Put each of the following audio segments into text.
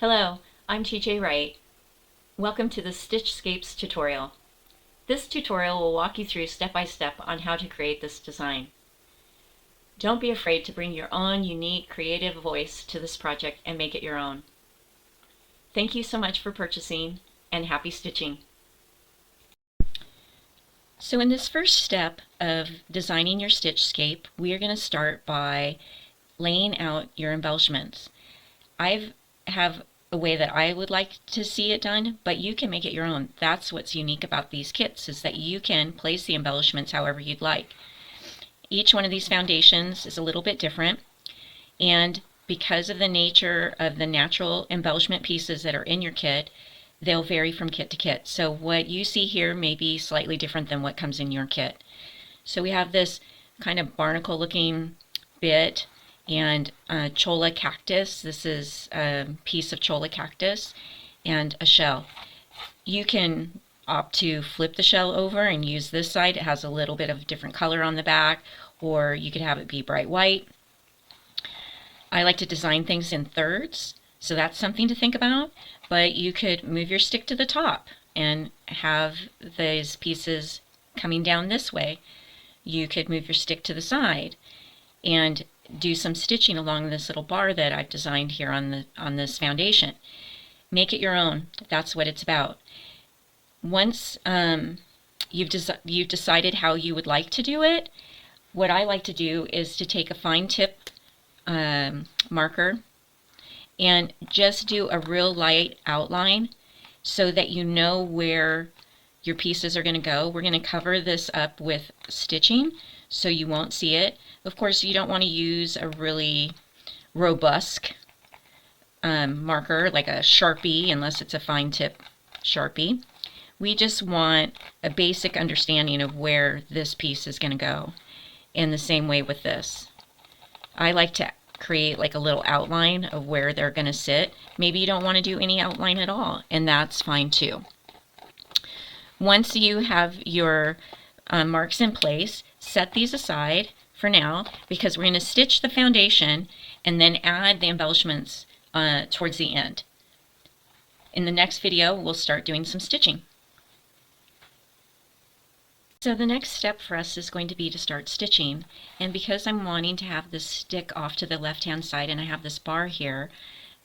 Hello, I'm TJ Wright. Welcome to the stitchscapes tutorial. This tutorial will walk you through step by step on how to create this design. Don't be afraid to bring your own unique creative voice to this project and make it your own. Thank you so much for purchasing and happy stitching. So in this first step of designing your stitchscape, we are going to start by laying out your embellishments. I have a way that I would like to see it done, but you can make it your own. That's what's unique about these kits, is that you can place the embellishments however you'd like. Each one of these foundations is a little bit different, and because of the nature of the natural embellishment pieces that are in your kit, they'll vary from kit to kit. So what you see here may be slightly different than what comes in your kit. So we have this kind of barnacle looking bit and cholla cactus. This is a piece of cholla cactus and a shell. You can opt to flip the shell over and use this side. It has a little bit of different color on the back, or you could have it be bright white. I like to design things in thirds, so that's something to think about, but you could move your stick to the top and have these pieces coming down this way. You could move your stick to the side and do some stitching along this little bar that I've designed here on this foundation. Make it your own. That's what it's about. Once you've decided how you would like to do it, what I like to do is to take a fine tip marker and just do a real light outline so that you know where your pieces are going to go. We're going to cover this up with stitching so you won't see it. Of course, you don't want to use a really robust marker like a Sharpie, unless it's a fine tip Sharpie. We just want a basic understanding of where this piece is going to go. In the same way with this, I like to create like a little outline of where they're going to sit. Maybe you don't want to do any outline at all, and that's fine too. Once you have your marks in place, set these aside for now, because we're going to stitch the foundation and then add the embellishments towards the end. In the next video, we'll start doing some stitching. So the next step for us is going to be to start stitching, and because I'm wanting to have this stick off to the left hand side and I have this bar here,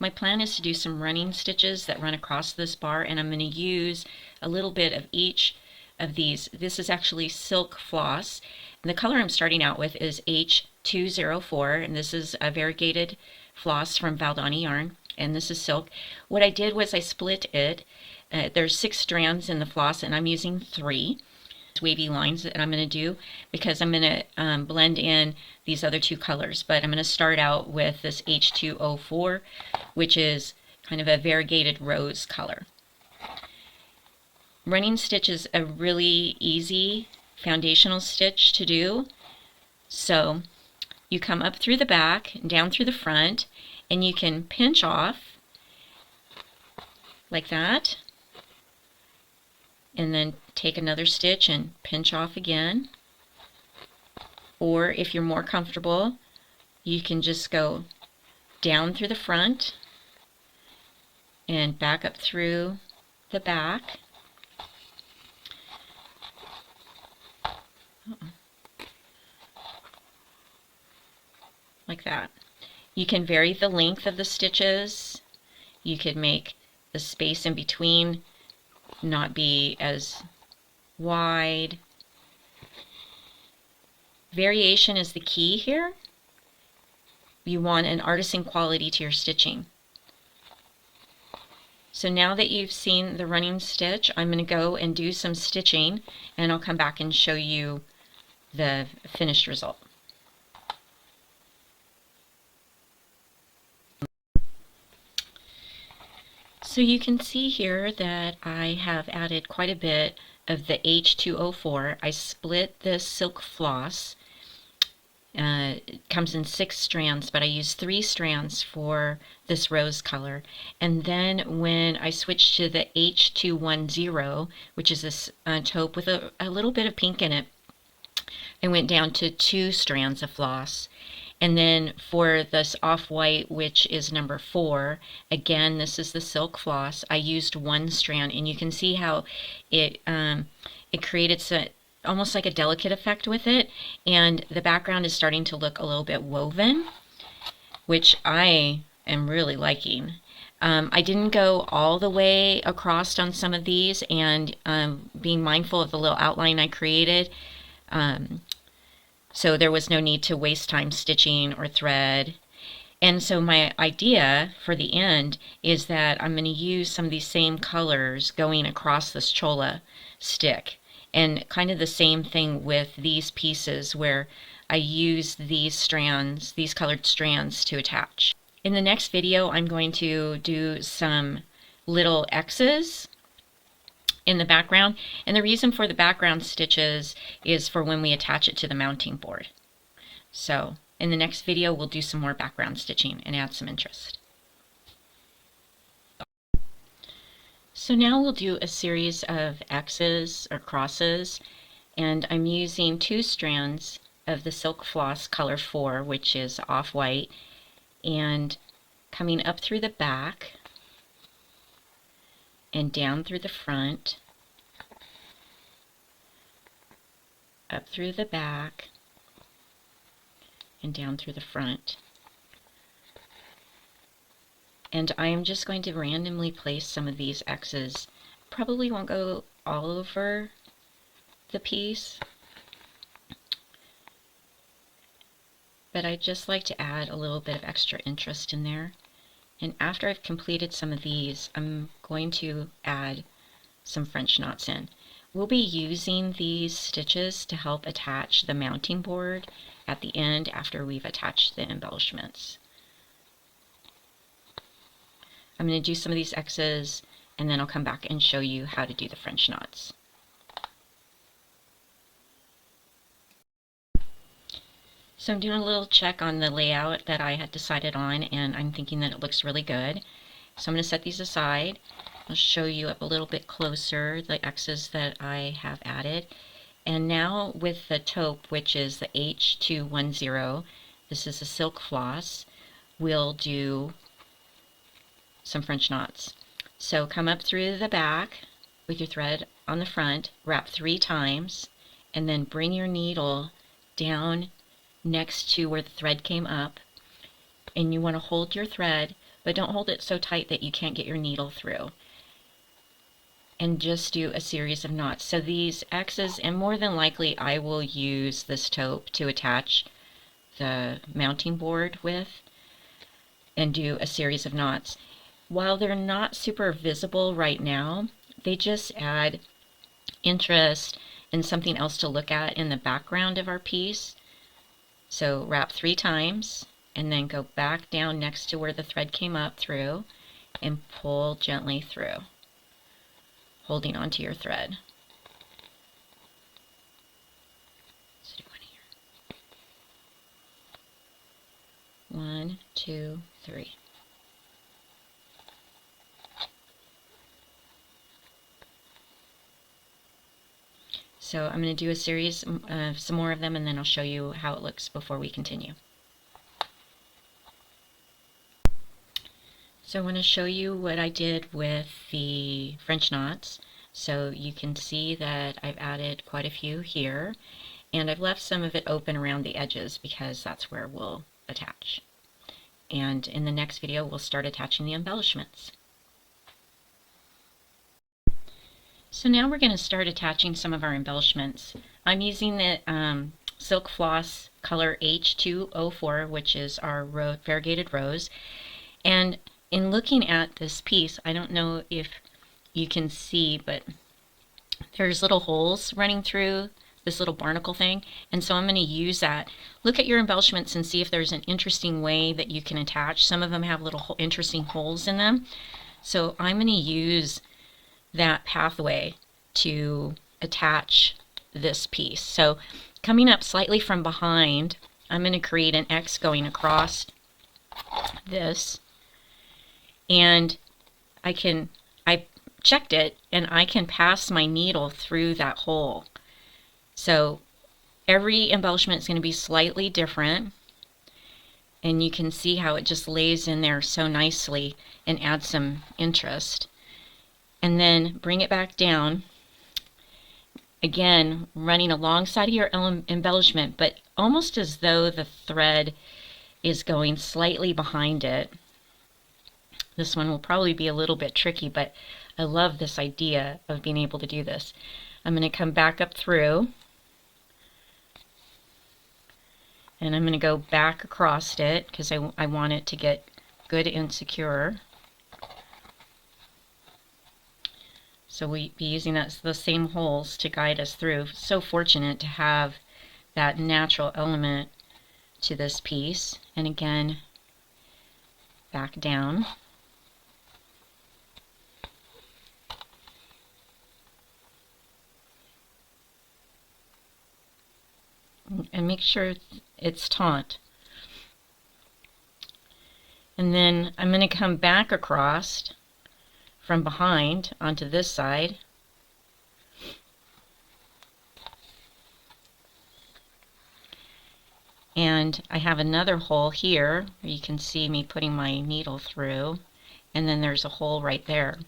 my plan is to do some running stitches that run across this bar, and I'm going to use a little bit of each of these. This is actually silk floss, and the color I'm starting out with is H204, and this is a variegated floss from Valdani yarn, and this is silk. What I did was I split it. There's 6 strands in the floss, and I'm using 3 wavy lines that I'm going to do because I'm going to blend in these other 2 colors. But I'm going to start out with this H204, which is kind of a variegated rose color. Running stitch is a really easy foundational stitch to do. So you come up through the back, down through the front, and you can pinch off like that, and then take another stitch and pinch off again. Or if you're more comfortable, you can just go down through the front and back up through the back. Like that. You can vary the length of the stitches. You could make the space in between not be as wide. Variation is the key here. You want an artisan quality to your stitching. So now that you've seen the running stitch, I'm going to go and do some stitching, and I'll come back and show you the finished result. So you can see here that I have added quite a bit of the H204. I split this silk floss. It comes in 6 strands, but I use 3 strands for this rose color. And then when I switched to the H210, which is this taupe with a little bit of pink in it, I went down to 2 strands of floss. And then for this off-white, which is number 4, again, this is the silk floss. I used one strand, and you can see how it created almost like a delicate effect with it, and the background is starting to look a little bit woven, which I am really liking. I didn't go all the way across on some of these, and being mindful of the little outline I created, so there was no need to waste time stitching or thread. And so my idea for the end is that I'm going to use some of these same colors going across this chola stick. And kind of the same thing with these pieces where I use these strands, these colored strands, to attach. In the next video, I'm going to do some little X's in the background, and the reason for the background stitches is for when we attach it to the mounting board. So in the next video, we'll do some more background stitching and add some interest. So now we'll do a series of X's or crosses, and I'm using 2 strands of the silk floss color 4, which is off-white, and coming up through the back and down through the front, up through the back and down through the front. And I am just going to randomly place some of these X's. Probably won't go all over the piece, but I just like to add a little bit of extra interest in there. And after I've completed some of these, I'm going to add some French knots in. We'll be using these stitches to help attach the mounting board at the end after we've attached the embellishments. I'm going to do some of these X's, and then I'll come back and show you how to do the French knots. So I'm doing a little check on the layout that I had decided on, and I'm thinking that it looks really good. So I'm going to set these aside. I'll show you up a little bit closer the X's that I have added. And now with the taupe, which is the H210, this is a silk floss, we'll do some French knots. So come up through the back with your thread on the front, wrap 3 times, and then bring your needle down next to where the thread came up, and you want to hold your thread, but don't hold it so tight that you can't get your needle through, and just do a series of knots. So these X's, and more than likely I will use this taupe to attach the mounting board with, and do a series of knots. While they're not super visible right now, they just add interest and something else to look at in the background of our piece. So wrap 3 times, and then go back down next to where the thread came up through, and pull gently through, holding onto your thread. Let's do one here. 1, 2, 3. So I'm going to do a series of some more of them, and then I'll show you how it looks before we continue. So I want to show you what I did with the French knots. So you can see that I've added quite a few here, and I've left some of it open around the edges because that's where we'll attach. And in the next video, we'll start attaching the embellishments. So now we're going to start attaching some of our embellishments. I'm using the silk floss color H204, which is our variegated rose. And in looking at this piece, I don't know if you can see, but there's little holes running through this little barnacle thing, and so I'm going to use that. Look at your embellishments and see if there's an interesting way that you can attach. Some of them have little interesting holes in them, so I'm going to use that pathway to attach this piece. So coming up slightly from behind, I'm going to create an X going across this, and I checked it, and I can pass my needle through that hole. So every embellishment is going to be slightly different, And you can see how it just lays in there so nicely and adds some interest. And then bring it back down, again running alongside of your embellishment, but almost as though the thread is going slightly behind it. This one will probably be a little bit tricky, but I love this idea of being able to do this. I'm going to come back up through, and I'm going to go back across it because I want it to get good and secure. So we'll be using those same holes to guide us through. So fortunate to have that natural element to this piece. And again, back down. And make sure it's taut. And then I'm going to come back across from behind onto this side. And I have another hole here where you can see me putting my needle through, and then there's a hole right there.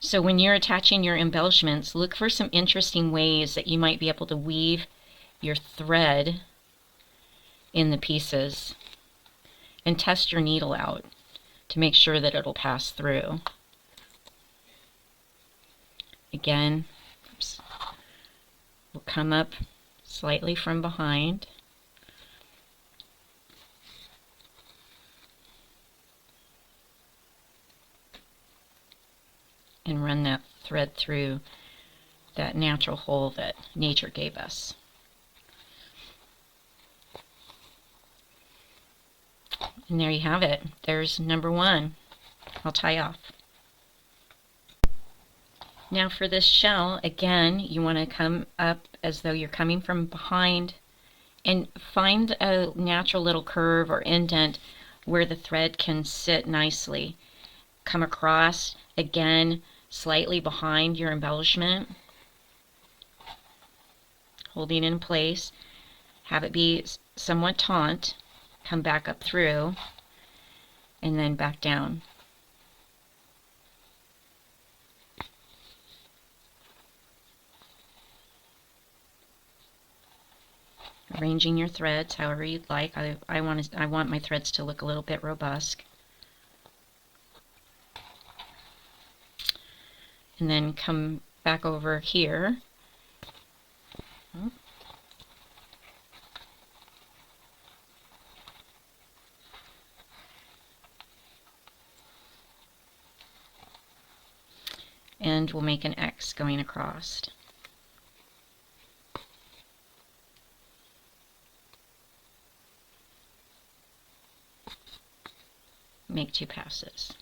So when you're attaching your embellishments, look for some interesting ways that you might be able to weave your thread in the pieces, and test your needle out to make sure that it'll pass through. Again, we'll come up slightly from behind. And run that thread through that natural hole that nature gave us. And there you have it. There's number one. I'll tie off. Now for this shell, again, you want to come up as though you're coming from behind and find a natural little curve or indent where the thread can sit nicely. Come across, again, slightly behind your embellishment, holding in place. Have it be somewhat taut. Come back up through, and then back down. Arranging your threads however you'd like. I want my threads to look a little bit robust. And then come back over here. And we'll make an X going across. Make 2 passes.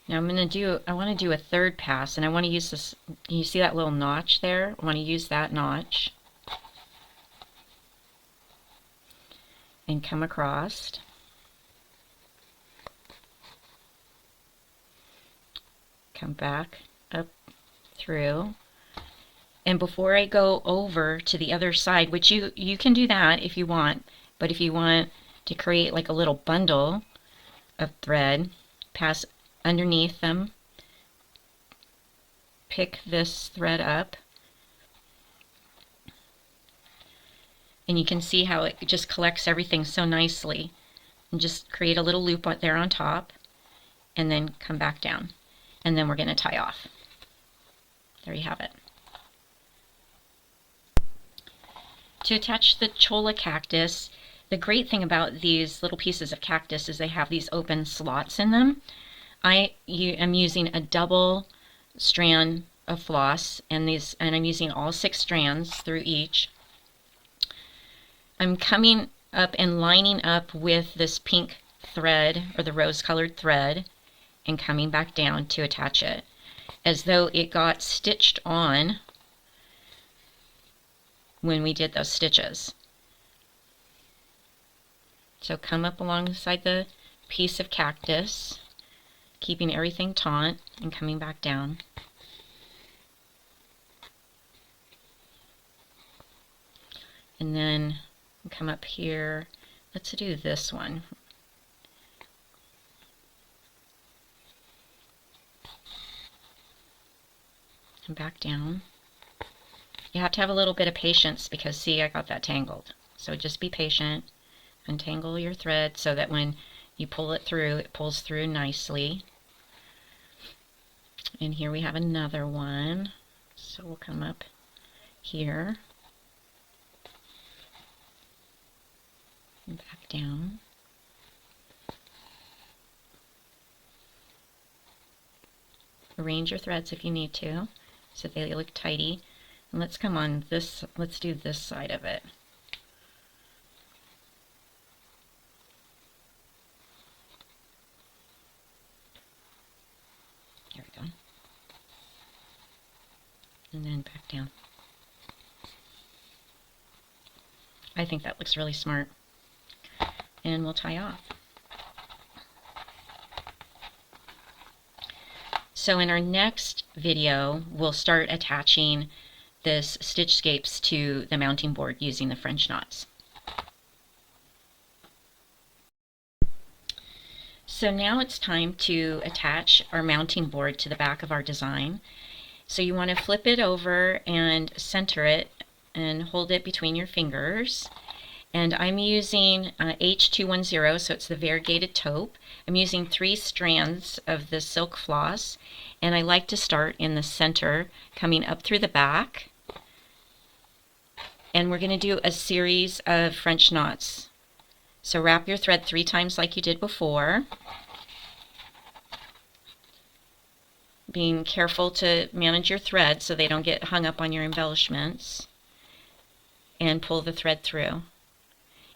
Now I want to do a third pass, and I want to use this, you see that little notch there? I want to use that notch and come across. Come back up through. And before I go over to the other side, which you can do that if you want, but if you want to create like a little bundle of thread, pass underneath them, pick this thread up, and you can see how it just collects everything so nicely, and just create a little loop there on top, and then come back down, and then we're going to tie off. There you have it. To attach the cholla cactus, the great thing about these little pieces of cactus is they have these open slots in them. I am using a double strand of floss, and I'm using all 6 strands through each. I'm coming up and lining up with this pink thread, or the rose-colored thread, and coming back down to attach it, as though it got stitched on when we did those stitches. So come up alongside the piece of cactus, keeping everything taut and coming back down. And then come up here. Let's do this one. And back down. You have to have a little bit of patience because, see, I got that tangled. So just be patient. Untangle your thread so that when you pull it through, it pulls through nicely. And here we have another one. So we'll come up here and back down. Arrange your threads if you need to so they look tidy. And let's come on this, let's do this side of it. There we go. And then back down. I think that looks really smart. And we'll tie off. So in our next video, we'll start attaching this stitchscapes to the mounting board using the French knots. So now it's time to attach our mounting board to the back of our design. So you want to flip it over and center it and hold it between your fingers. And I'm using H210, so it's the variegated taupe. I'm using 3 strands of the silk floss, and I like to start in the center, coming up through the back. And we're going to do a series of French knots. So wrap your thread 3 times like you did before. Being careful to manage your thread so they don't get hung up on your embellishments. And pull the thread through.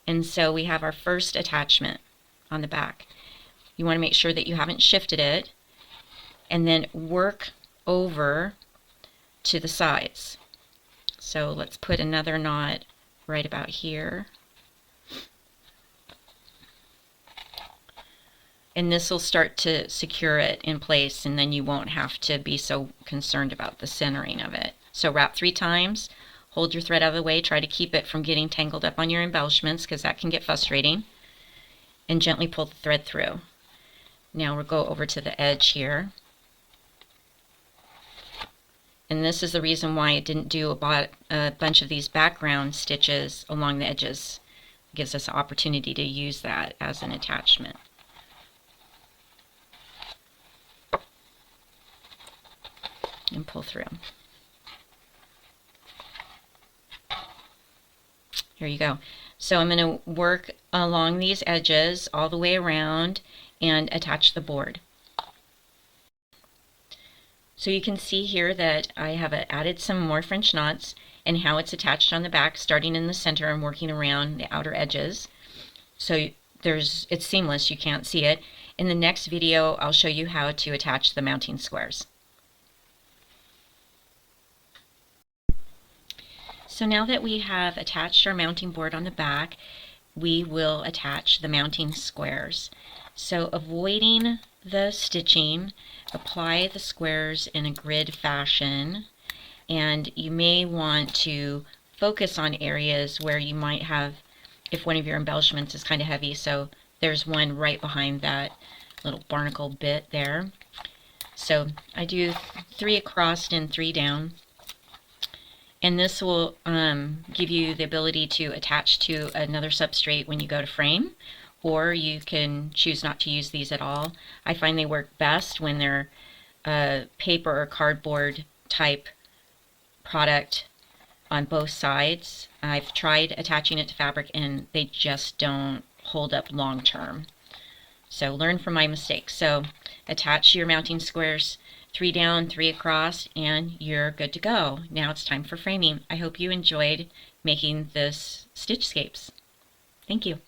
And so we have our first attachment on the back. You want to make sure that you haven't shifted it, and then work over to the sides. So let's put another knot right about here. And this will start to secure it in place, and then you won't have to be so concerned about the centering of it. So wrap 3 times. Hold your thread out of the way. Try to keep it from getting tangled up on your embellishments because that can get frustrating. And gently pull the thread through. Now we'll go over to the edge here. And this is the reason why I didn't do a bunch of these background stitches along the edges. It gives us an opportunity to use that as an attachment. And pull through. Here you go. So I'm going to work along these edges all the way around and attach the board. So you can see here that I have added some more French knots and how it's attached on the back, starting in the center and working around the outer edges. So it's seamless, you can't see it. In the next video, I'll show you how to attach the mounting squares. So now that we have attached our mounting board on the back, we will attach the mounting squares. So avoiding the stitching, apply the squares in a grid fashion, and you may want to focus on areas where you might have, if one of your embellishments is kind of heavy, so there's one right behind that little barnacle bit there. So I do 3 across and 3 down. And this will give you the ability to attach to another substrate when you go to frame, or you can choose not to use these at all. I find they work best when they're paper or cardboard type product on both sides. I've tried attaching it to fabric and they just don't hold up long term. So learn from my mistakes. So attach your mounting squares 3 down, 3 across, and you're good to go. Now it's time for framing. I hope you enjoyed making this stitchscapes. Thank you.